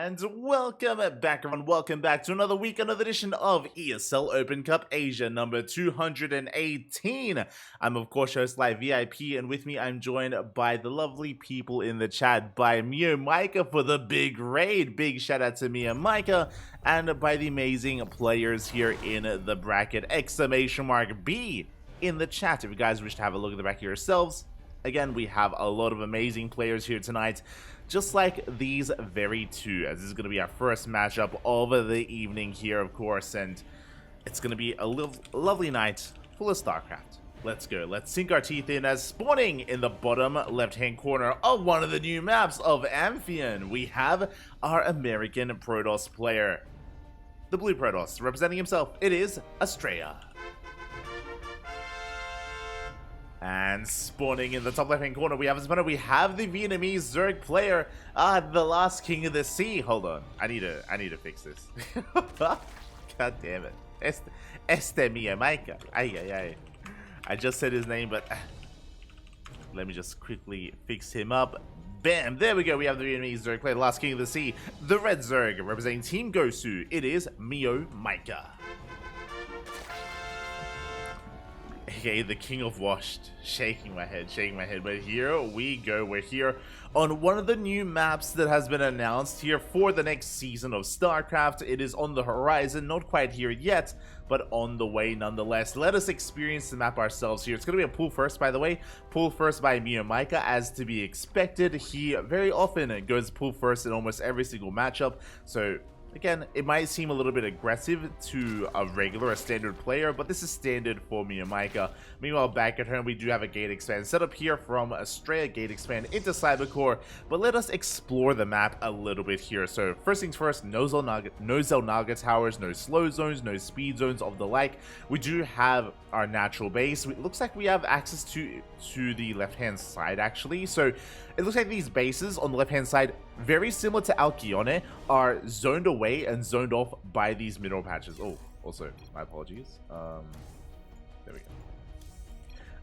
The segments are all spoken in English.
And welcome back, everyone. Welcome back to another week, another edition of ESL Open Cup Asia number 218. I'm, of course, host Live VIP, and with me, I'm joined by the lovely people in the chat, by MeomaikA for the big raid. Big shout out to MeomaikA, and by the amazing players here in the bracket. Exclamation mark B in the chat if you guys wish to have a look at the back of yourselves. Again, we have a lot of amazing players here tonight, just like these very two, as this is going to be our first matchup of the evening here, of course, and it's going to be a lovely night full of StarCraft. Let's go. Let's sink our teeth in as spawning in the bottom left-hand corner of one of the new maps of Amphion, we have our American Protoss player. The blue Protoss, representing himself, it is Astrea. And spawning in the top left-hand corner, we have the Vietnamese Zerg player, the last king of the sea. Hold on, I need to fix this. God damn it, MeomaikA. Ay. I just said his name, but let me just quickly fix him up. Bam, there we go. We have the Vietnamese Zerg player, the last king of the sea, the red Zerg, representing Team Gosu. It is MeomaikA. Okay, the king of washed. Shaking my head, but here we go. We're here on one of the new maps that has been announced here for the next season of StarCraft. It is on the horizon, not quite here yet, but on the way nonetheless. Let us experience the map ourselves here. It's going to be a pool first, by the way. Pool first by MeomaikA, as to be expected. He very often goes pool first in almost every single matchup, so again, it might seem a little bit aggressive to a standard player, but this is standard for MeomaikA. Meanwhile, back at home, we do have a gate expand set up here from Astrea, gate expand into Cybercore, but let us explore the map a little bit here. So first things first, no Zelnaga towers, no slow zones, no speed zones of the like. We do have our natural base. It looks like we have access to the left-hand side, actually. So it looks like these bases on the left-hand side, very similar to Alkione, are zoned away and zoned off by these mineral patches. Oh, also, my apologies. There we go.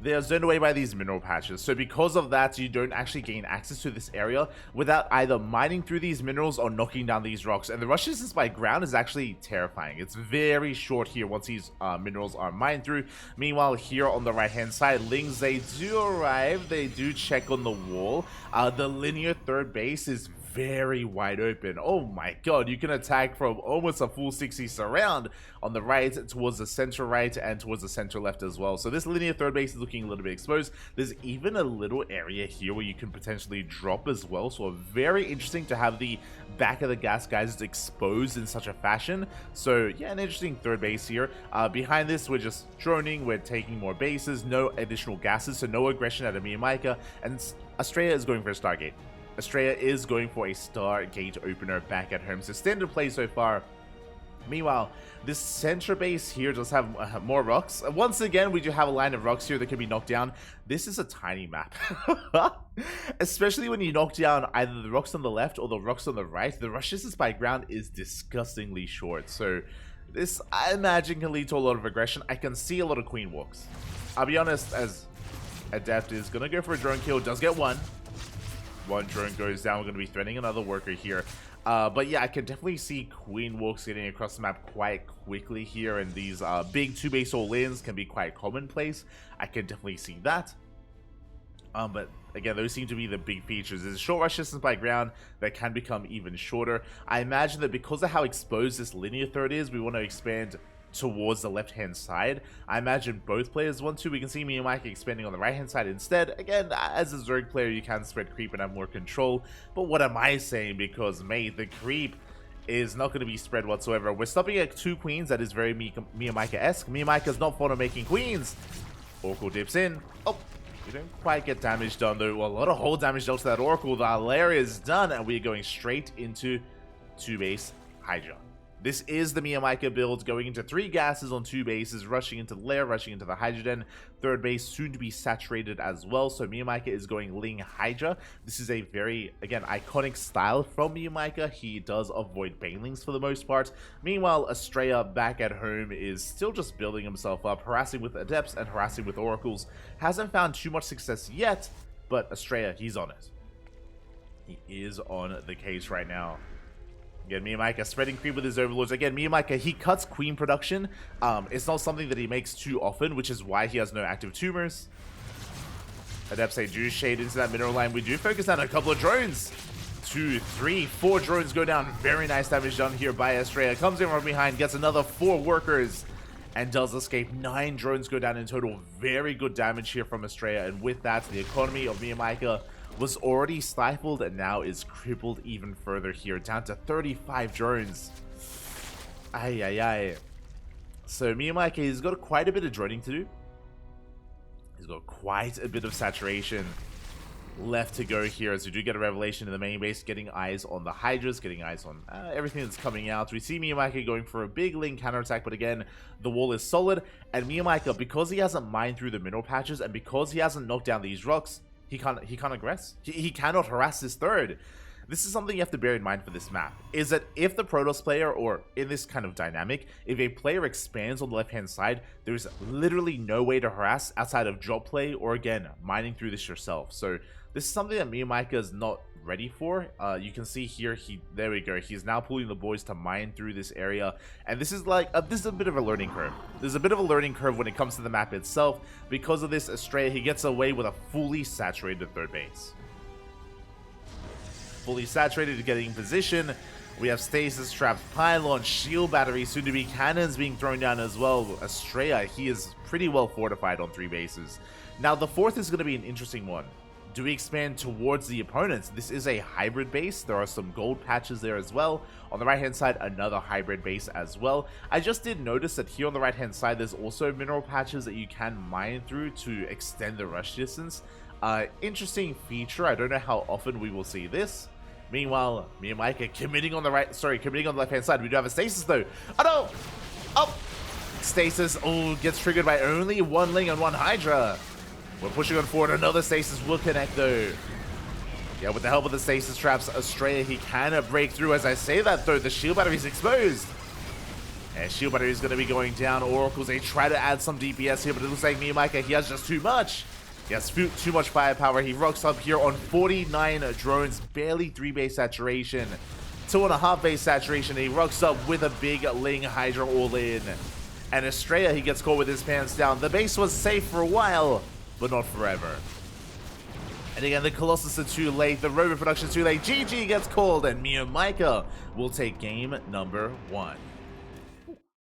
They are zoned away by these mineral patches, so because of that, you don't actually gain access to this area without either mining through these minerals or knocking down these rocks. And the rush distance by ground is actually terrifying. It's very short here once these minerals are mined through. Meanwhile, here on the right-hand side, Lings, they do arrive. They do check on the wall. The linear third base is very wide open. Oh my god, you can attack from almost a full 60 surround on the right, towards the center right, and towards the center left as well. So this linear third base is looking a little bit exposed. There's even a little area here where you can potentially drop as well, so very interesting to have the back of the gas guys exposed in such a fashion. So yeah, an interesting third base here. Behind this, we're just droning, we're taking more bases, no additional gases, so no aggression out of MeomaikA, and Astrea is going for a Stargate. Astrea is going for a Stargate opener back at home, so standard play so far. Meanwhile, this center base here does have more rocks. Once again, we do have a line of rocks here that can be knocked down. This is a tiny map. Especially when you knock down either the rocks on the left or the rocks on the right. The rush distance by ground is disgustingly short. So this, I imagine, can lead to a lot of aggression. I can see a lot of queen walks. I'll be honest, as Adept is going to go for a drone kill. Does get one. One drone goes down. We're going to be threatening another worker here. But yeah, I can definitely see queen walks getting across the map quite quickly here, and these big two base all-ins can be quite commonplace. I can definitely see that. But again, those seem to be the big features. There's a short rush distance by ground that can become even shorter. I imagine that because of how exposed this linear third is, we want to expand towards the left-hand side. I imagine both players want to. We can see MeomaikA expanding on the right-hand side instead. Again, as a Zerg player, you can spread creep and have more control. But what am I saying? Because, mate, the creep is not going to be spread whatsoever. We're stopping at 2 queens. That is very MeomaikA-esque. MeomaikA's not fond of making queens. Oracle dips in. Oh, we don't quite get damage done, though. Well, a lot of hull damage dealt to that Oracle. The Alaria is done, and we're going straight into 2-base Hydra. This is the MeomaikA build, going into 3 gases on 2 bases, rushing into the lair, rushing into the Hydra. Third base soon to be saturated as well, so MeomaikA is going Ling Hydra. This is a very, again, iconic style from MeomaikA. He does avoid banelings for the most part. Meanwhile, Astrea back at home is still just building himself up, harassing with Adepts and harassing with Oracles. Hasn't found too much success yet, but Astrea, he's on it. He is on the case right now. Again, MeomaikA spreading creep with his overlords. Again, MeomaikA, he cuts queen production. It's not something that he makes too often, which is why he has no active tumors. Adepts do shade into that mineral line. We do focus on a couple of drones. 2, 3, 4 drones go down. Very nice damage done here by Astrea. Comes in from behind, gets another 4 workers, and does escape. 9 drones go down in total. Very good damage here from Astrea. And with that, the economy of MeomaikA was already stifled and now is crippled even further here, down to 35 drones. Ay, ay, ay. So MeomaikA, he's got quite a bit of droning to do. He's got quite a bit of saturation left to go here, as we do get a revelation in the main base, getting eyes on the Hydras, getting eyes on everything that's coming out. We see MeomaikA going for a big link counterattack, but again, the wall is solid, and MeomaikA, because he hasn't mined through the mineral patches, and because he hasn't knocked down these rocks, he can't aggress. He cannot harass his third. This is something you have to bear in mind for this map, is that if the Protoss player, or in this kind of dynamic, if a player expands on the left-hand side, there's literally no way to harass outside of drop play, or again, mining through this yourself. So this is something that MeomaikA is not ready for. You can see here, there we go, he's now pulling the boys to mine through this area, and this is like, this is a bit of a learning curve. There's a bit of a learning curve when it comes to the map itself. Because of this, Astrea, he gets away with a fully saturated third base. Fully saturated to getting in position. We have stasis traps, pylon, shield batteries, soon to be cannons being thrown down as well. Astrea, he is pretty well fortified on 3 bases. Now the 4th is going to be an interesting one. Do we expand towards the opponents? This is a hybrid base. There are some gold patches there as well. On the right hand side, another hybrid base as well. I just did notice that here on the right hand side, there's also mineral patches that you can mine through to extend the rush distance. Interesting feature. I don't know how often we will see this. Meanwhile, MeomaikA committing on the left hand side. We do have a stasis though. Oh no! Oh! Stasis, gets triggered by only 1 Ling and 1 Hydra. We're pushing on forward. Another stasis will connect though. Yeah, with the help of the stasis traps, Astrea, he can break through. As I say that though, the shield battery is exposed. And shield battery is going to be going down. Oracles, they try to add some DPS here, but it looks like MeomaikA, he has just too much. He has too much firepower. He rocks up here on 49 drones, barely 3 base saturation, 2.5 base saturation. He rocks up with a big Ling Hydra all in. And Astrea, he gets caught with his pants down. The base was safe for a while, but not forever. And again, the Colossus are too late. The Rover production is too late. GG gets called, and MeomaikA will take game number 1.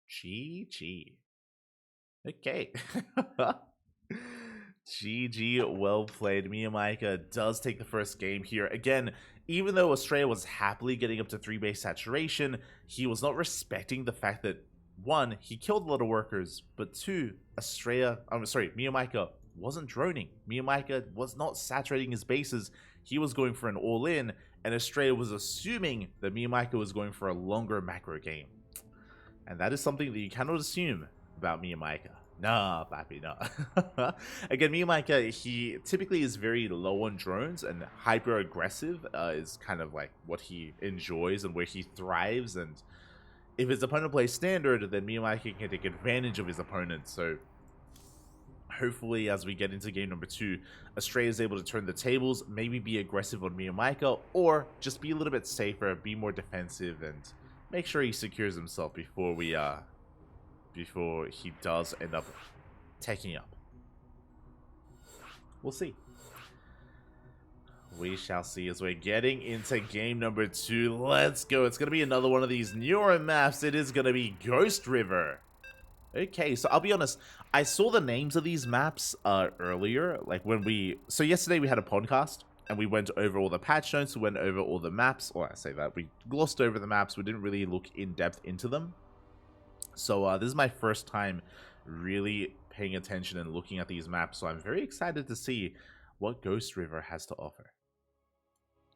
GG. Okay. GG, well played. MeomaikA does take the first game here. Again, even though Astrea was happily getting up to 3 base saturation, he was not respecting the fact that, 1, he killed a lot of workers, but 2, MeomaikA wasn't droning. MeomaikA was not saturating his bases. He was going for an all-in, and Astrea was assuming that MeomaikA was going for a longer macro game. And that is something that you cannot assume about MeomaikA. Nah, papi, nah. Again, MeomaikA, he typically is very low on drones, and hyper aggressive is kind of like what he enjoys and where he thrives. And if his opponent plays standard, then MeomaikA can take advantage of his opponent. So hopefully, as we get into game number 2, Astrea is able to turn the tables, maybe be aggressive on MeomaikA, or just be a little bit safer, be more defensive, and make sure he secures himself before he does end up taking up. We'll see. We shall see as we're getting into game number 2. Let's go. It's going to be another one of these newer maps. It is going to be Ghost River. Okay, so I'll be honest. I saw the names of these maps earlier. Like so yesterday we had a podcast and we went over all the patch notes. We went over all the maps. Or I say that. We glossed over the maps. We didn't really look in depth into them. So this is my first time really paying attention and looking at these maps, so I'm very excited to see what Ghost River has to offer.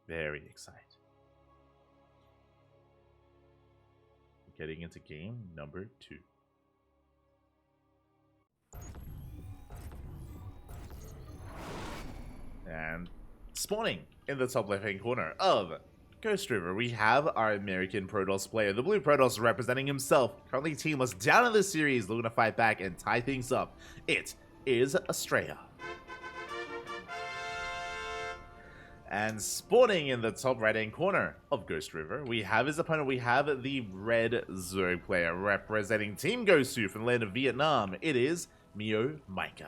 Very excited. Getting into game number 2. And spawning in the top left-hand corner of Ghost River, we have our American Protoss player, the Blue Protoss, representing himself. Currently teamless, down in the series, looking to fight back and tie things up. It is Astrea. And spawning in the top right-hand corner of Ghost River, we have his opponent. We have the red Zerg player representing Team Gosu from the land of Vietnam. It is MeomaikA.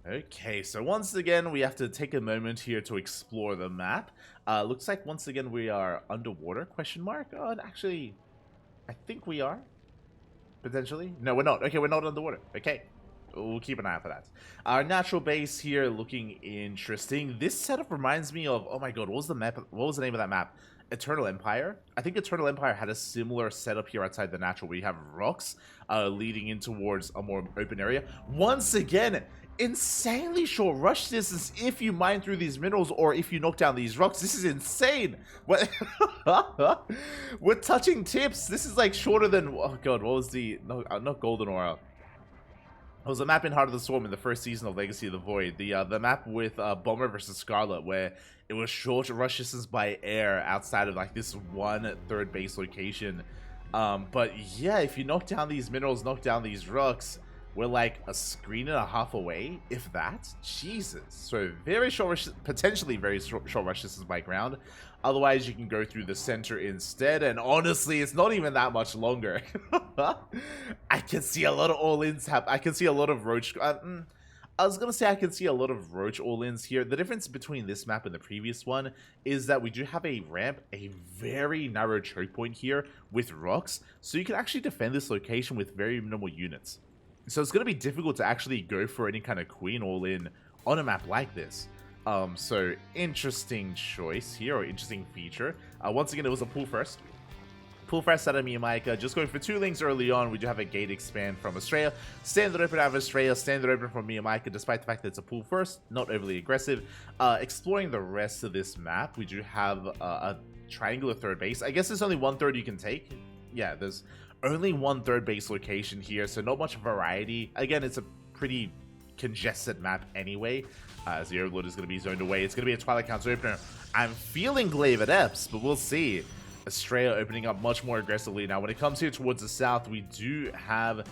Okay, so once again, we have to take a moment here to explore the map. Looks like once again we are underwater, question mark? Oh, and actually, I think we are. Potentially. No, we're not. Okay, we're not underwater. Okay. We'll keep an eye out for that. Our natural base here looking interesting. This setup reminds me of, oh my god, what was the map? What was the name of that map? Eternal Empire. I think Eternal Empire had a similar setup here outside the natural, where you have rocks leading in towards a more open area. Once again, insanely short rush distance if you mine through these minerals or if you knock down these rocks. This is insane. What? We're touching tips. This is like shorter than, oh god, what was the, no, not Golden Aura. It was a map in Heart of the Storm in the first season of Legacy of the Void. The map with Bomber versus Scarlet, where it was short rush distance by air outside of like this one third base location. But yeah, if you knock down these minerals, knock down these rocks, we're like a screen and a half away, if that. Jesus. So very short rush, potentially very short rush distance by ground. Otherwise, you can go through the center instead, and honestly, it's not even that much longer. I can see a lot of all-ins happen. I can see a lot of Roach. I was gonna say I can see a lot of Roach all-ins here. The difference between this map and the previous one is that we do have a ramp, a very narrow choke point here with rocks, so you can actually defend this location with very minimal units. So it's gonna be difficult to actually go for any kind of queen all-in on a map like this. So interesting choice here, or interesting feature. Once again, it was a pull first. Pull first out of MeomaikA, just going for 2 links early on. We do have a gate expand from Astrea, standard open out of Astrea, standard open from MeomaikA, despite the fact that it's a pull first, not overly aggressive. Exploring the rest of this map, we do have a triangular third base. I guess there's only 1/3 you can take. Yeah, there's only 1/3 base location here, so not much variety. Again, it's a pretty congested map anyway, as the Overlord is going to be zoned away. It's going to be a Twilight Council opener. I'm feeling Glaive Adepts, but we'll see. Astrea opening up much more aggressively. Now, when it comes here towards the south, we do have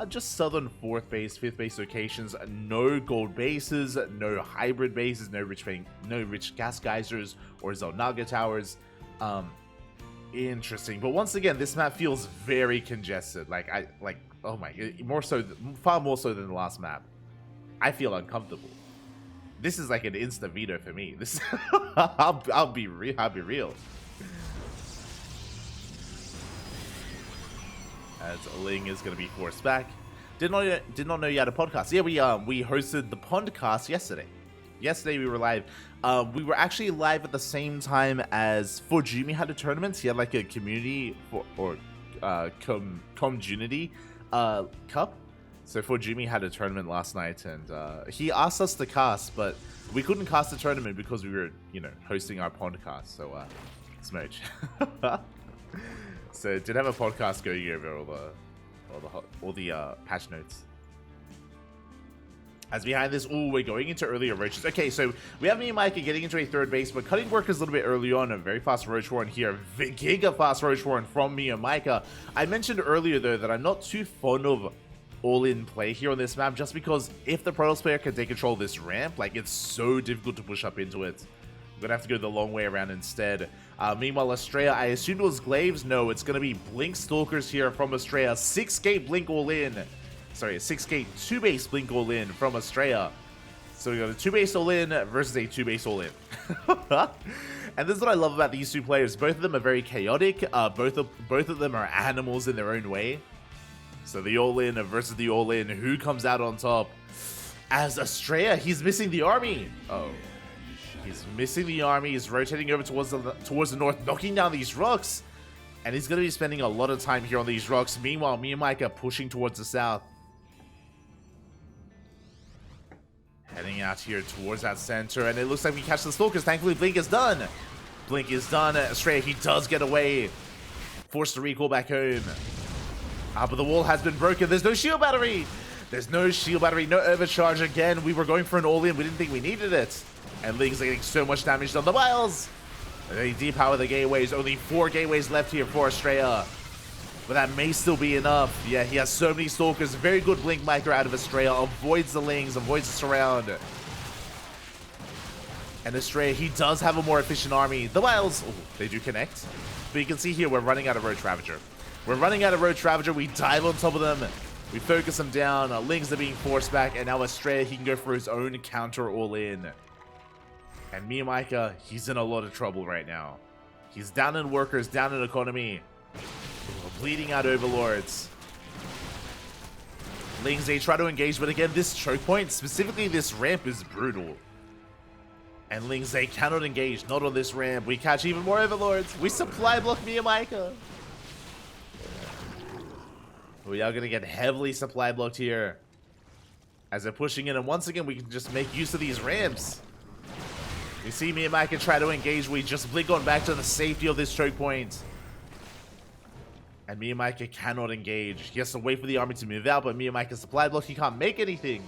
just southern 4th base, 5th base locations. No gold bases, no hybrid bases, no rich gas geysers or Zelnaga towers. Interesting, but once again, this map feels very congested. Oh my, far more so than the last map. I feel uncomfortable. This is like an insta veto for me. This, I'll be real. As Ling is going to be forced back. Did not know you had a podcast. Yeah, we hosted the podcast yesterday. Yesterday we were live. We were actually live at the same time as Forjumi had a tournament. He had like a community community cup. So Forjumi had a tournament last night, and he asked us to cast, but we couldn't cast the tournament because we were, hosting our podcast. So smooch. So did have a podcast going over all the patch notes. As behind this, we're going into earlier roaches. Okay, so we have MeomaikA getting into a third base, but cutting workers a little bit early on. A very fast Roach Warren here. Giga fast Roach Warren from MeomaikA. I mentioned earlier, though, that I'm not too fond of all-in play here on this map, just because if the Protoss player can take control of this ramp, like, it's so difficult to push up into it. I'm gonna have to go the long way around instead. Meanwhile, Astrea, I assumed it was Glaives. No, it's gonna be Blink Stalkers here from Astrea. 6K Blink all-in. Sorry, a 6K 2-base Blink all-in from Astrea. So we got a 2-base all-in versus a 2-base all-in. And this is what I love about these two players. Both of them are very chaotic. Both of them are animals in their own way. So the all-in versus the all-in. Who comes out on top? As Astrea, he's missing the army. Oh, he's missing the army. He's rotating over towards the north, knocking down these rocks. And he's going to be spending a lot of time here on these rocks. Meanwhile, MeomaikA pushing towards the south. Heading out here towards that center, and it looks like we catch the Stalkers. Thankfully, Blink is done. Blink is done. Astrea, he does get away. Forced to recall back home. But the wall has been broken. There's no shield battery. There's no shield battery, no overcharge again. We were going for an all-in. We didn't think we needed it. And Link's getting so much damage on the miles. They depower the gateways. Only 4 gateways left here for Astrea. But that may still be enough. Yeah, he has so many Stalkers. Very good Blink Micro out of Astrea. Avoids the Lings, avoids the surround. And Astrea, he does have a more efficient army. The Wiles, oh, they do connect. But you can see here, we're running out of Roach Ravager. We're running out of Roach Ravager. We dive on top of them. We focus them down. Lings are being forced back. And now Astrea, he can go for his own counter all in. And MeomaikA, he's in a lot of trouble right now. He's down in workers, down in economy. Bleeding out overlords. Lings, they try to engage, but again, this choke point, specifically this ramp, is brutal. And Lings, they cannot engage, not on this ramp. We catch even more overlords. We supply block MeomaikA. We are going to get heavily supply blocked here as they're pushing in, and once again, we can just make use of these ramps. We see MeomaikA try to engage. We just blink on back to the safety of this choke point. And MeomaikA cannot engage. He has to wait for the army to move out, but MeomaikA's supply block, he can't make anything.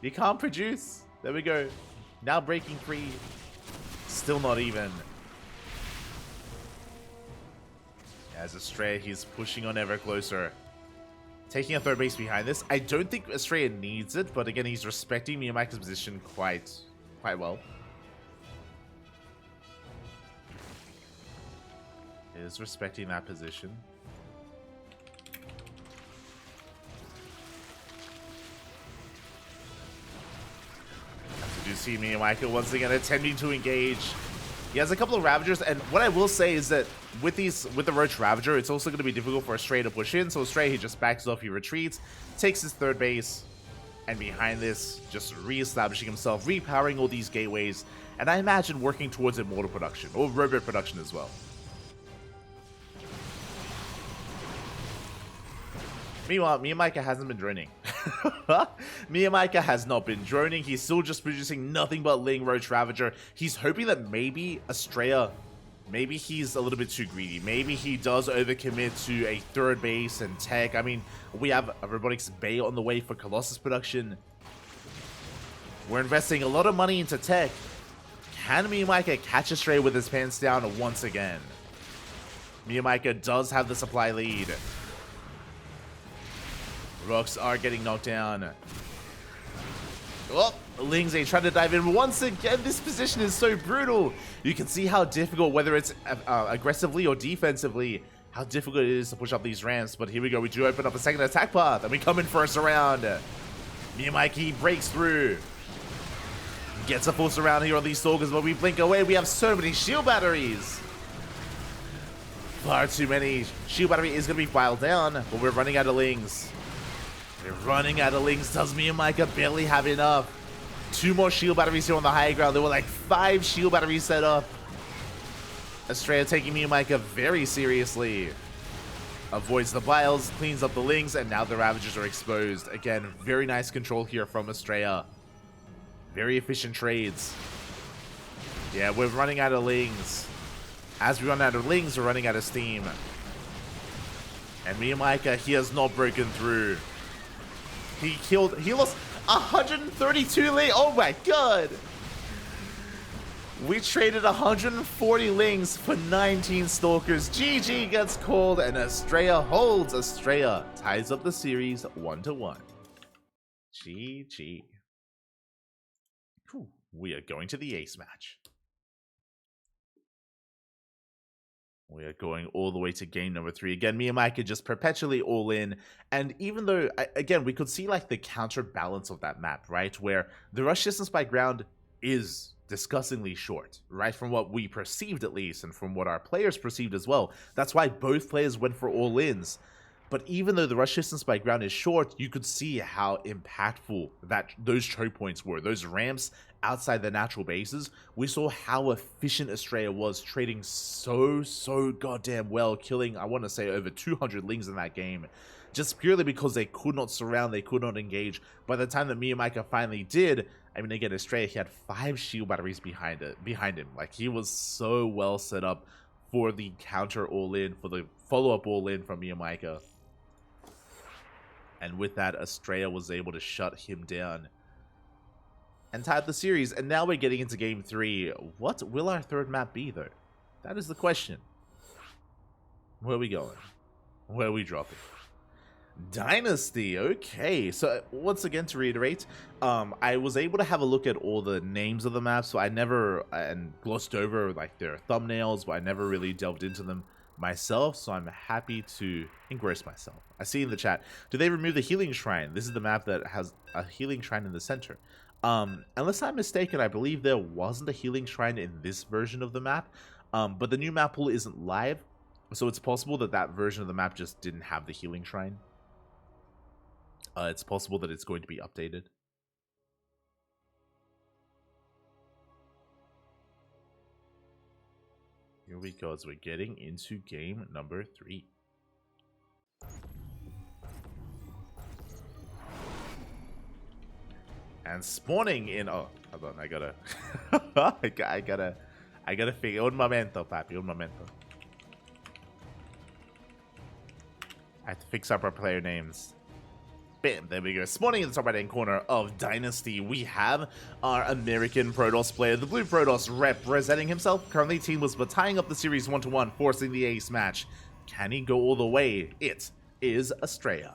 He can't produce. There we go. Now breaking free. Still not even. As Astrea, he's pushing on ever closer. Taking a third base behind this. I don't think Astrea needs it, but again, he's respecting MeomaikA's position quite well. Is respecting that position. As we do see MeomaikA once again attempting to engage. He has a couple of Ravagers, and what I will say is that with the Roach Ravager, it's also going to be difficult for Astrea to push in. So Astrea, he just backs off, he retreats, takes his third base, and behind this, just re-establishing himself, repowering all these gateways, and I imagine working towards immortal production, or robot production as well. Meanwhile, MeomaikA hasn't been droning. MeomaikA has not been droning. He's still just producing nothing but Ling Roach Ravager. He's hoping that maybe Astrea, maybe he's a little bit too greedy. Maybe he does overcommit to a third base and tech. I mean, we have a Robotics Bay on the way for Colossus production. We're investing a lot of money into tech. Can MeomaikA catch Astrea with his pants down once again? MeomaikA does have the supply lead. Rocks are getting knocked down. Oh, Lings, they try to dive in. Once again, this position is so brutal. You can see how difficult, whether it's aggressively or defensively, how difficult it is to push up these ramps. But here we go. We do open up a second attack path, and we come in for a surround. MeomaikA breaks through. Gets a full surround here on these Stalkers, but we blink away. We have so many shield batteries. Far too many. Shield battery is going to be filed down, but we're running out of Lings. We're running out of Lings. Does MeomaikA barely have enough? 2 more shield batteries here on the high ground. There were like 5 shield batteries set up. Astrea taking MeomaikA very seriously. Avoids the vials, cleans up the Lings, and now the Ravagers are exposed. Again, very nice control here from Astrea. Very efficient trades. Yeah, we're running out of Lings. As we run out of Lings, we're running out of steam. And MeomaikA, he has not broken through. He lost 132 Lings. Oh my god. We traded 140 Lings for 19 Stalkers. GG gets called, and Astrea holds. Astrea ties up the series 1-1. GG. Whew. We are going to the ace match. We are going all the way to game number 3. Again, MeomaikA just perpetually all in. And even though, again, we could see like the counterbalance of that map, right? Where the rush distance by ground is disgustingly short, right? From what we perceived at least, and from what our players perceived as well. That's why both players went for all-ins. But even though the rush distance by ground is short, you could see how impactful those choke points were. Those ramps outside the natural bases, we saw how efficient Astrea was, trading so goddamn well, killing, I want to say, over 200 Lings in that game, just purely because they could not surround, they could not engage. By the time that MeomaikA finally did, I mean, again, Astrea, he had 5 shield batteries behind him. Like, he was so well set up for the counter all-in, for the follow-up all-in from MeomaikA. And with that, Astrea was able to shut him down and tie up the series. And now we're getting into game 3. What will our third map be, though? That is the question. Where are we going? Where are we dropping? Dynasty. Okay, so once again, to reiterate, I was able to have a look at all the names of the maps, so I never and glossed over like their thumbnails, but I never really delved into them myself, so I'm happy to engross myself. I see in the chat, do they remove the healing shrine? This is the map that has a healing shrine in the center. Unless I'm mistaken, I believe there wasn't a healing shrine in this version of the map, but the new map pool isn't live, so it's possible that that version of the map just didn't have the healing shrine. It's possible that it's going to be updated. Here we go, as we're getting into game number 3. And spawning in, oh, hold on, I gotta, I gotta figure, un momento, papi, un momento. I have to fix up our player names. Bam, there we go. Spawning in the top right hand corner of Dynasty, we have our American Protoss player, the Blue Protoss, representing himself. Currently teamless, but tying up the series 1-1, forcing the ace match. Can he go all the way? It is Astrea.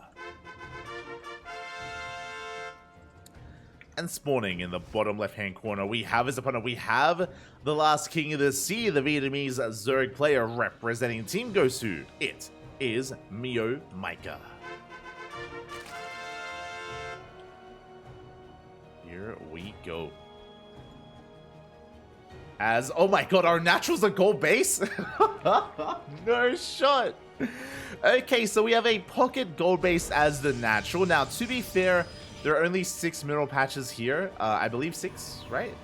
And spawning in the bottom left hand corner, we have his opponent. We have the last king of the sea, the Vietnamese Zerg player, representing Team Gosu. It is MeomaikA. Here we go. As, oh my god, our naturals are gold base? No shot. Okay, so we have a pocket gold base as the natural. Now, to be fair, there are only 6 mineral patches here. I believe 6, right?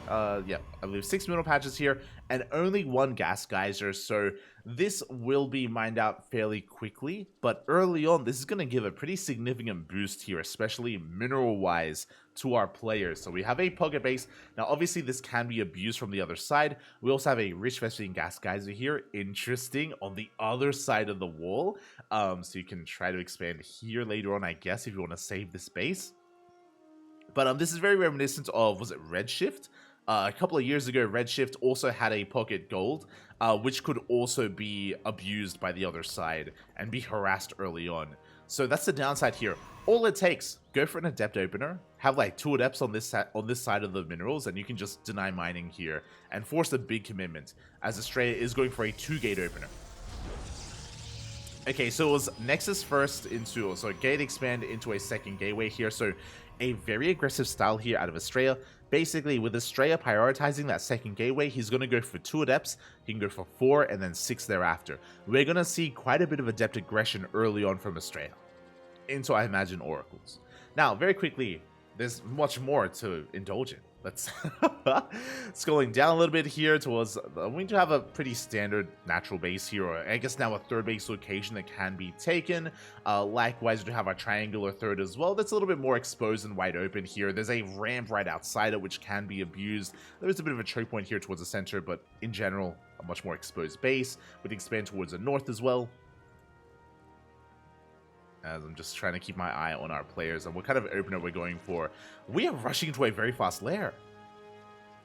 Yeah, I believe 6 mineral patches here and only 1 gas geyser. So this will be mined out fairly quickly, but early on, this is going to give a pretty significant boost here, especially mineral-wise, to our players. So we have a pocket base. Now, obviously, this can be abused from the other side. We also have a rich vesting gas geyser here. Interesting, on the other side of the wall. So you can try to expand here later on, I guess, if you want to save this base. But this is very reminiscent of, was it Redshift? A couple of years ago, Redshift also had a pocket gold, which could also be abused by the other side and be harassed early on. So that's the downside here. All it takes, go for an adept opener, have like 2 adepts on this side of the minerals, and you can just deny mining here and force a big commitment, as Astrea is going for a 2-gate opener. Okay, so it was Nexus first into, so gate expand into a second gateway here. So a very aggressive style here out of Astrea. Basically, with Astrea prioritizing that second gateway, he's going to go for 2 adepts. He can go for 4 and then 6 thereafter. We're going to see quite a bit of adept aggression early on from Astrea into, I imagine, oracles. Now, very quickly, there's much more to indulge in. Let's scrolling down a little bit here towards, we do have a pretty standard natural base here, or I guess now a 3rd base location that can be taken. Likewise, we do have our triangular 3rd as well. That's a little bit more exposed and wide open here. There's a ramp right outside it, which can be abused. There is a bit of a choke point here towards the center, but in general, a much more exposed base. We can expand towards the north as well. As I'm just trying to keep my eye on our players and what kind of opener we're going for. We are rushing into a very fast lair.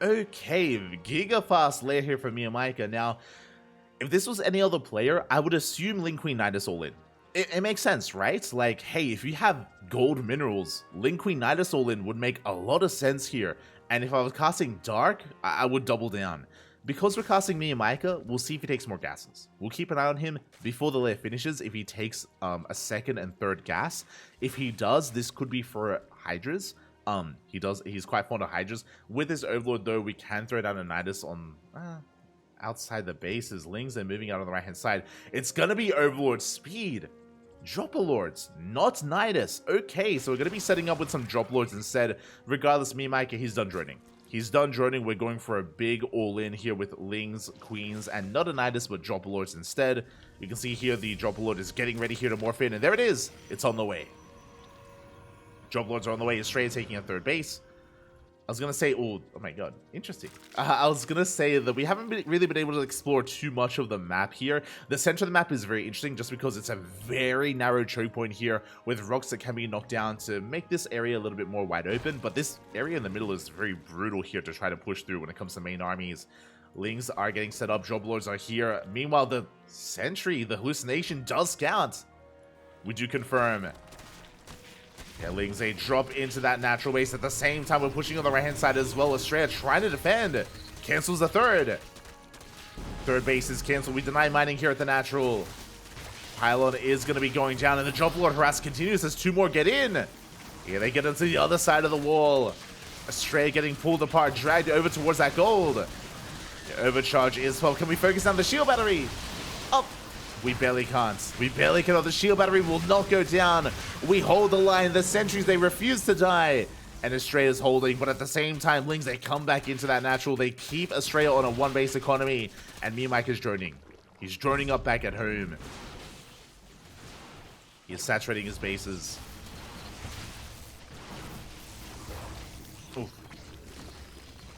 Okay, giga fast lair here for MeomaikA. Now, if this was any other player, I would assume Link Queen Nidus all in. It makes sense, right? Like, hey, if you have gold minerals, Link Queen Nidus all in would make a lot of sense here. And if I was casting Dark, I would double down. Because we're casting MeomaikA, we'll see if he takes more gases. We'll keep an eye on him before the lair finishes if he takes a 2nd and 3rd gas. If he does, this could be for Hydras. He's quite fond of Hydras. With his Overlord, though, we can throw down a Nidus on outside the base. His Lings are moving out on the right-hand side. It's going to be Overlord speed. Dropper Lords, not Nidus. Okay, so we're going to be setting up with some Drop Lords instead. Regardless, MeomaikA, he's done droning. He's done droning. We're going for a big all-in here with Lings, Queens, and not a Nidus, but Dropper Lords instead. You can see here the Dropper Lord is getting ready here to morph in, and there it is. It's on the way. Dropper Lords are on the way. Astrea taking a 3rd base. I was going to say, oh my god, interesting. I was going to say that we haven't really been able to explore too much of the map here. The center of the map is very interesting just because it's a very narrow choke point here with rocks that can be knocked down to make this area a little bit more wide open. But this area in the middle is very brutal here to try to push through when it comes to main armies. Lings are getting set up. Drop Lords are here. Meanwhile, the Sentry, the hallucination does count. We do confirm. Yeah, Lings, they drop into that natural base. At the same time, we're pushing on the right-hand side as well. Astrea trying to defend. Cancels the third. Third base is canceled. We deny mining here at the natural. Pylon is going to be going down, and the drop lord harass continues as two more get in. Yeah, they get into the other side of the wall. Astrea getting pulled apart, dragged over towards that gold. The overcharge is 12. Can we focus on the shield battery? Oh, we barely can't. We barely can. The shield battery will not go down. We hold the line. The sentries, they refuse to die. And Astrea is holding, but at the same time, Lings, they come back into that natural. They keep Astrea on a one-base economy, and MeomaikA is droning. He's droning up back at home. He is saturating his bases. Oof.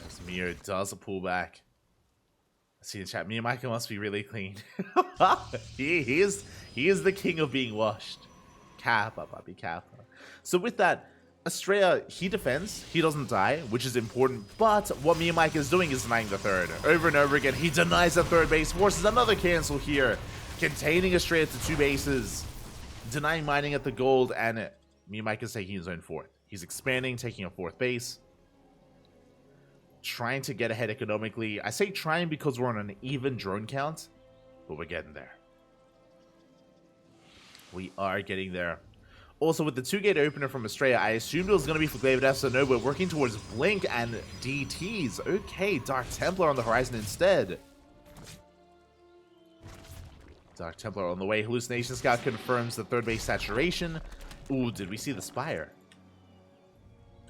As Mio does a pullback. I see in chat, MeomaikA must be really clean. he is the king of being washed. Kappa, puppy, kappa. So with that, Astrea, he defends, he doesn't die, which is important, but what MeomaikA is doing is denying the third. Over and over again, he denies the third base, forces another cancel here, containing Astrea to two bases, denying mining at the gold, and MeomaikA is taking his own fourth. He's expanding, taking a fourth base, trying to get ahead economically. I say trying because we're on an even drone count, but we're getting there. We are getting there. Also, with the 2-gate opener from Astrea, I assumed it was going to be for Glaive Death, so no, we're working towards Blink and DTs. Okay, Dark Templar on the horizon instead. Dark Templar on the way. Hallucination Scout confirms the third base saturation. Ooh, did we see the Spire?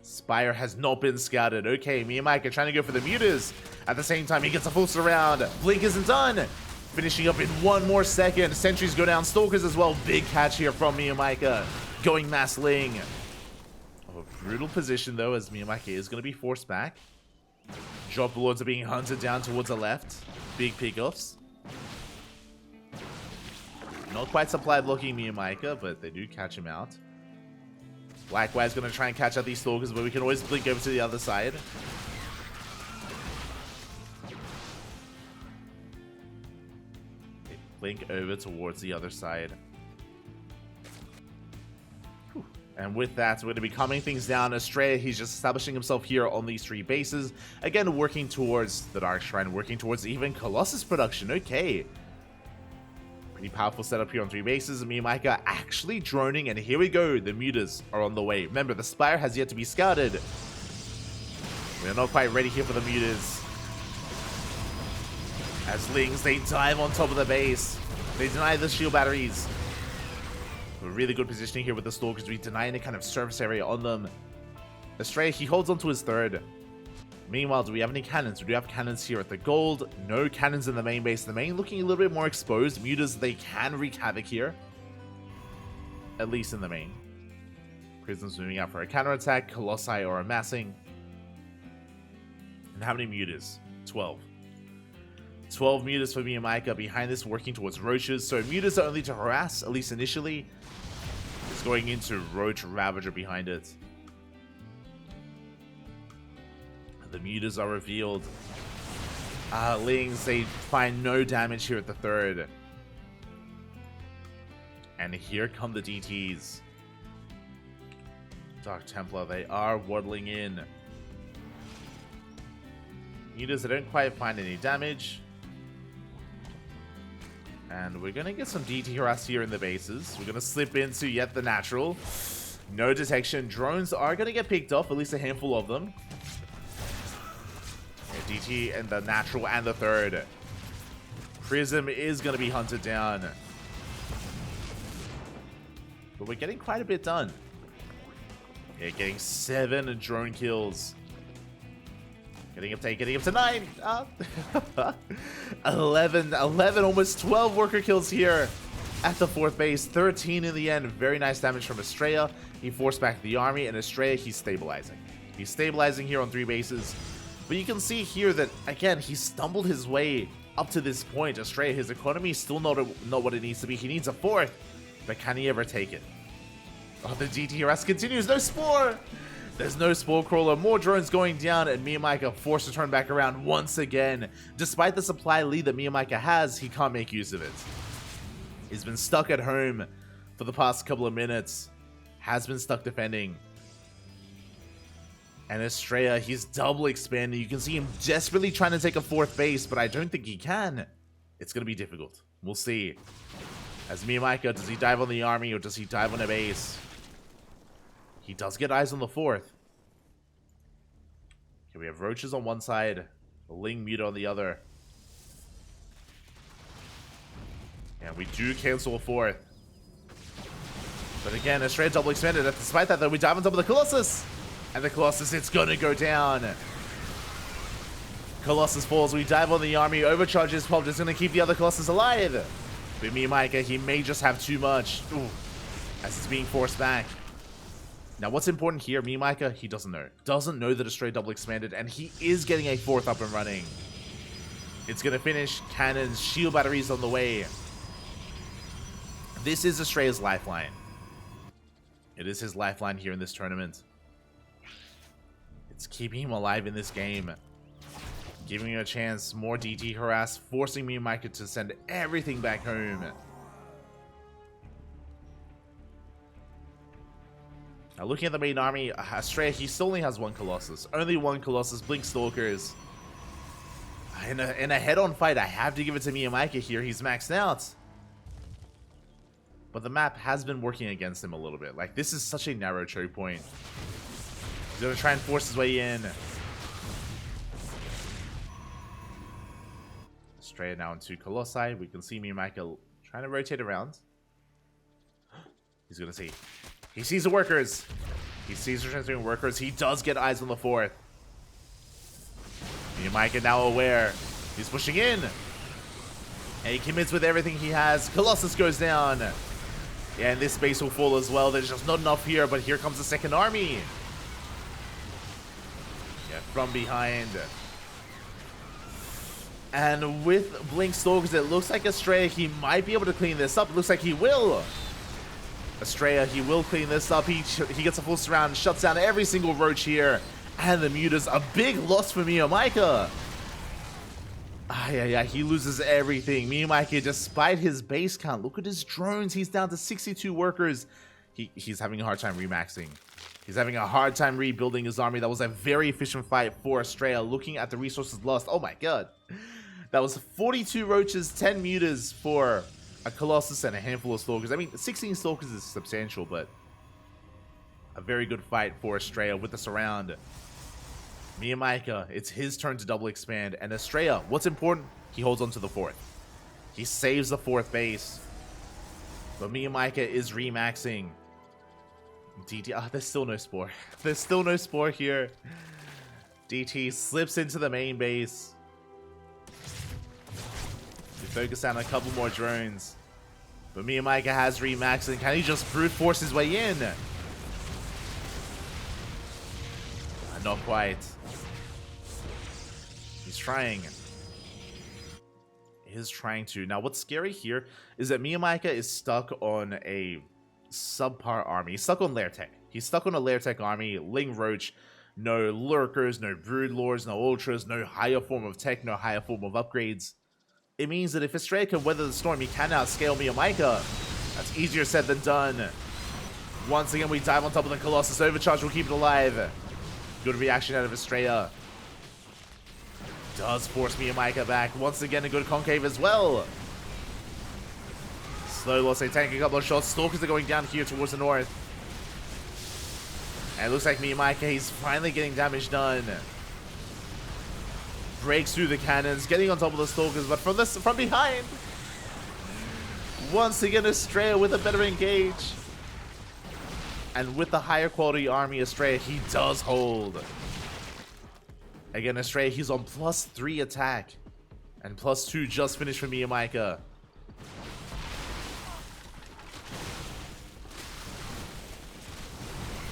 Spire has not been scouted. Okay, MeomaikA trying to go for the mutas. At the same time, he gets a full surround. Blink isn't done. Finishing up in one more second. Sentries go down. Stalkers as well. Big catch here from MeomaikA. Going Mass Ling. Oh, a brutal position, though, as MeomaikA is going to be forced back. Drop Lords are being hunted down towards the left. Big pickoffs. Not quite supply blocking MeomaikA, but they do catch him out. Blackwire's going to try and catch out these Stalkers, but we can always blink over to the other side. Blink over towards the other side. And with that, we're going to be calming things down. Astrea, he's just establishing himself here on these three bases. Again, working towards the Dark Shrine, working towards even Colossus production. Okay. Pretty powerful setup here on three bases. MeomaikA actually droning, and here we go. The mutas are on the way. Remember, the Spire has yet to be scouted. We're not quite ready here for the mutas. As Lings, they dive on top of the base. They deny the shield batteries. A really good positioning here with the Stalkers. We deny any kind of surface area on them. Astrea, he holds on to his third. Meanwhile, do we have any cannons? We do have cannons here at the gold. No cannons in the main base. The main looking a little bit more exposed. Mutas, they can wreak havoc here. At least in the main. Prisms moving out for a counterattack. Colossi are amassing. And how many mutas? 12. 12 mutas for MeomaikA. Behind this, working towards roaches. So mutas are only to harass, at least initially. It's going into Roach Ravager behind it. The mutas are revealed. Lings, they find no damage here at the third. And here come the DTs. Dark Templar, they are waddling in. Mutas, they don't quite find any damage. And we're going to get some DT harass here in the bases. We're going to slip into yet the natural. No detection. Drones are going to get picked off, at least a handful of them. Yeah, DT and the natural and the third. Prism is going to be hunted down. But we're getting quite a bit done. Yeah, getting 7 drone kills. Getting up to 9. 11, almost 12 worker kills here at the fourth base. 13 in the end. Very nice damage from Astrea. He forced back the army, and Astrea, he's stabilizing. He's stabilizing here on 3 bases. But you can see here that, again, he stumbled his way up to this point. Astrea, his economy is still not what it needs to be. He needs a 4th, but can he ever take it? Oh, the DTRS continues. No Spore! There's no Spore Crawler. More drones going down, and MeomaikA forced to turn back around once again. Despite the supply lead that MeomaikA has, he can't make use of it. He's been stuck at home for the past couple of minutes has been stuck defending. And Astrea, he's double expanding. You can see him desperately trying to take a 4th base, but I don't think he can. It's going to be difficult. We'll see. As MeomaikA, does he dive on the army or does he dive on a base? He does get eyes on the 4th. Okay, we have roaches on one side, Ling Muta on the other. And we do cancel a 4th. But again, Astrea double expanded. Despite that, though, we dive on top of the Colossus. And the Colossus, it's gonna go down. Colossus falls, we dive on the army, overcharges Pop, just gonna keep the other Colossus alive. But MeomaikA, he may just have too much. Ooh, as it's being forced back. Now what's important here, MeomaikA, he doesn't know. Doesn't know that Astrea double expanded, and he is getting a 4th up and running. It's gonna finish, cannons, shield batteries on the way. This is Astrea's lifeline. It is his lifeline here in this tournament. It's keeping him alive in this game. Giving him a chance, more DT harass, forcing MeomaikA to send everything back home. Now looking at the main army, Astrea, he still only has 1 Colossus. Only 1 Colossus, Blink Stalkers. In a head-on fight, I have to give it to MeomaikA here. He's maxed out. But the map has been working against him a little bit. Like, this is such a narrow choke point. He's gonna try and force his way in. Astrea now into Colossi. We can see MeomaikA trying to rotate around. He's gonna see. He sees the workers. He sees the transferring workers. He does get eyes on the 4th. MeomaikA now aware. He's pushing in. And he commits with everything he has. Colossus goes down. Yeah, and this base will fall as well. There's just not enough here, but here comes the 2nd army. Yeah, from behind. And with Blink Stalkers, it looks like Astrea, he might be able to clean this up. It looks like he will. Astrea, he will clean this up. He gets a full surround, shuts down every single roach here. And the Muta's a big loss for MeomaikA. Yeah, he loses everything. MeomaikA, despite his base count, look at his drones. He's down to 62 workers. He's having a hard time remaxing. He's having a hard time rebuilding his army. That was a very efficient fight for Astrea. Looking at the resources lost, oh my god. That was 42 roaches, 10 mutas for a Colossus and a handful of Stalkers. I mean, 16 Stalkers is substantial, but a very good fight for Astrea with the surround. MeomaikA, it's his turn to double expand. And Astrea, what's important? He holds on to the 4th. He saves the 4th base. But MeomaikA is remaxing. DT, there's still no Spore. There's still no Spore here. DT slips into the main base. We focus on a couple more drones. But MeomaikA has remaxing. Can he just brute force his way in? Not quite. He's trying. He is trying to. Now, what's scary here is that MeomaikA is stuck on a subpar army. He's stuck on Lair Tech. He's stuck on a Lair Tech army. Ling Roach. No Lurkers, no Brood Lords, no Ultras, no higher form of tech, no higher form of upgrades. It means that if Astrea can weather the storm, he can outscale MeomaikA. That's easier said than done. Once again, we dive on top of the Colossus. Overcharge will keep it alive. Good reaction out of Astrea. Does force MeomaikA back. Once again, a good concave as well. Slow loss, they tank a couple of shots. Stalkers are going down here towards the north. And it looks like MeomaikA, he's finally getting damage done. Breaks through the cannons, getting on top of the Stalkers, but from behind. Once again, Astrea with a better engage. And with the higher quality army, Astrea, he does hold. Again, Astrea, he's on +3 attack. And +2 just finished for MeomaikA.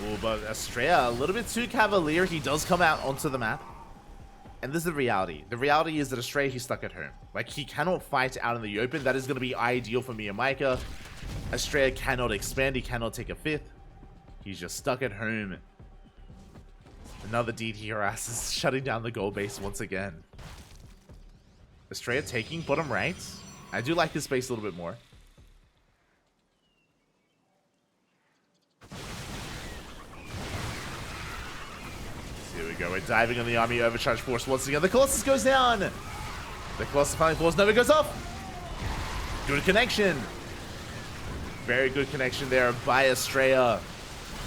Oh, but Astrea, a little bit too cavalier. He does come out onto the map. And this is the reality. The reality is that Astrea, he's stuck at home. Like, he cannot fight out in the open. That is going to be ideal for MeomaikA. Astrea cannot expand. He cannot take a 5th. He's just stuck at home. Another DT harass is shutting down the gold base once again. Astrea taking bottom right. I do like this base a little bit more. we go. We're diving on the army overcharge force once again. The Colossus goes down. The Colossus finally falls. Nova goes off. Good connection. Very good connection there by Astrea.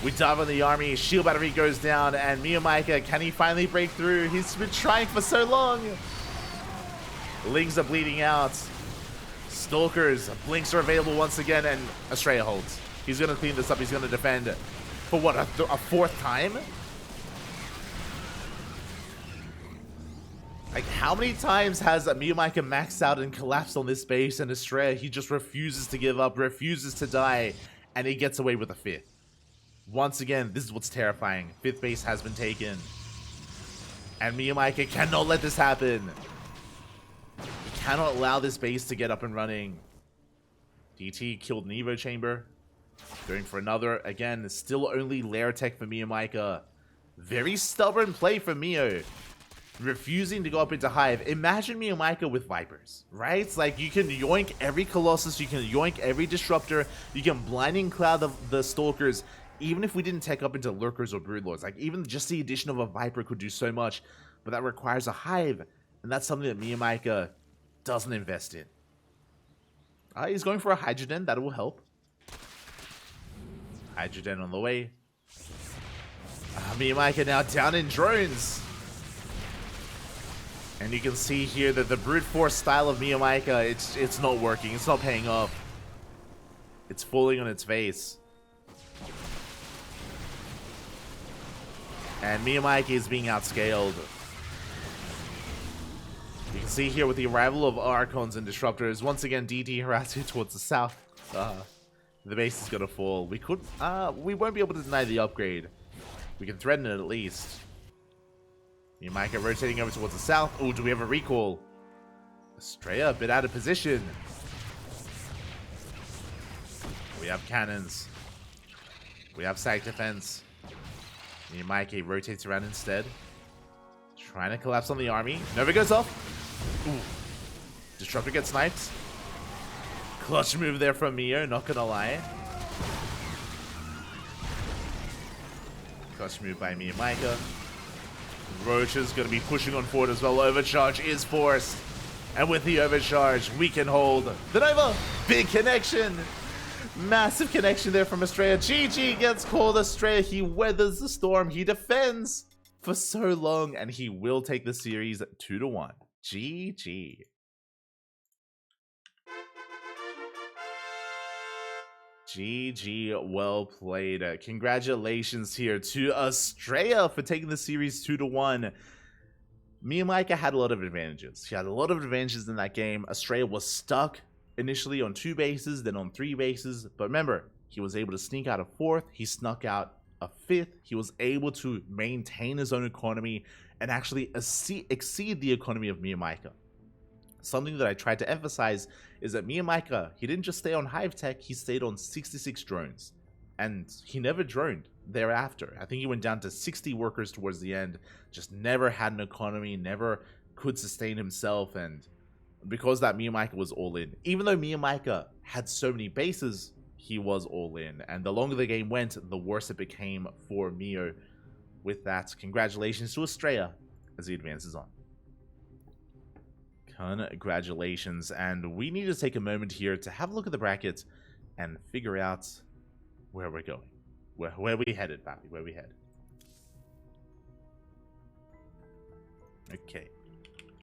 We dive on the army. Shield battery goes down. And MeomaikA, can he finally break through? He's been trying for so long. Lings are bleeding out. Stalkers. Blinks are available once again. And Astrea holds. He's going to clean this up. He's going to defend. For what, a fourth time? Like, how many times has MeomaikA maxed out and collapsed on this base, and Astrea, he just refuses to give up, refuses to die, and he gets away with a fifth. Once again, this is what's terrifying. Fifth base has been taken. And MeomaikA cannot let this happen. He cannot allow this base to get up and running. DT killed an Evo chamber. Going for another. Again, still only lair tech for MeomaikA. Very stubborn play for Meo. Refusing to go up into Hive. Imagine MeomaikA with Vipers, right? It's like you can yoink every Colossus, you can yoink every Disruptor, you can blinding cloud the Stalkers, even if we didn't tech up into Lurkers or Broodlords. Like, even just the addition of a Viper could do so much, but that requires a Hive, and that's something that MeomaikA doesn't invest in. He's going for a Hydrogen, that will help. Hydrogen on the way. MeomaikA now down in drones. And you can see here that the brute force style of MeomaikA, it's not working. It's not paying off. It's falling on its face. And MeomaikA is being outscaled. You can see here with the arrival of Archons and Disruptors, once again DT harassing towards the south. The base is gonna fall. We won't be able to deny the upgrade. We can threaten it at least. MeomaikA rotating over towards the south. Oh, do we have a recall? Astrea a bit out of position. We have cannons. We have sag defense. MeomaikA rotates around instead. Trying to collapse on the army. Nova goes off. Ooh. Disruptor gets sniped. Clutch move there from Meo, not gonna lie. Clutch move by MeomaikA. Roach is going to be pushing on forward as well. Overcharge is forced. And with the overcharge, we can hold the Nova. Big connection. Massive connection there from Astrea. GG gets called. Astrea, he weathers the storm. He defends for so long. And he will take the series 2-1. GG. GG, well played. Congratulations here to Astrea for taking the series 2-1. MeomaikA had a lot of advantages. He had a lot of advantages in that game. Astrea was stuck initially on 2 bases, then on 3 bases. But remember, he was able to sneak out a 4th. He snuck out a 5th. He was able to maintain his own economy and actually exceed the economy of MeomaikA. Something that I tried to emphasize is that MeomaikA, he didn't just stay on Hive Tech, he stayed on 66 drones. And he never droned thereafter. I think he went down to 60 workers towards the end, just never had an economy, never could sustain himself, and because that MeomaikA was all in. Even though MeomaikA had so many bases, he was all in. And the longer the game went, the worse it became for Meo. With that, congratulations to Astrea as he advances on. Congratulations, and we need to take a moment here to have a look at the bracket and figure out where we're going. Where we headed, Pappy? Where we head? Okay.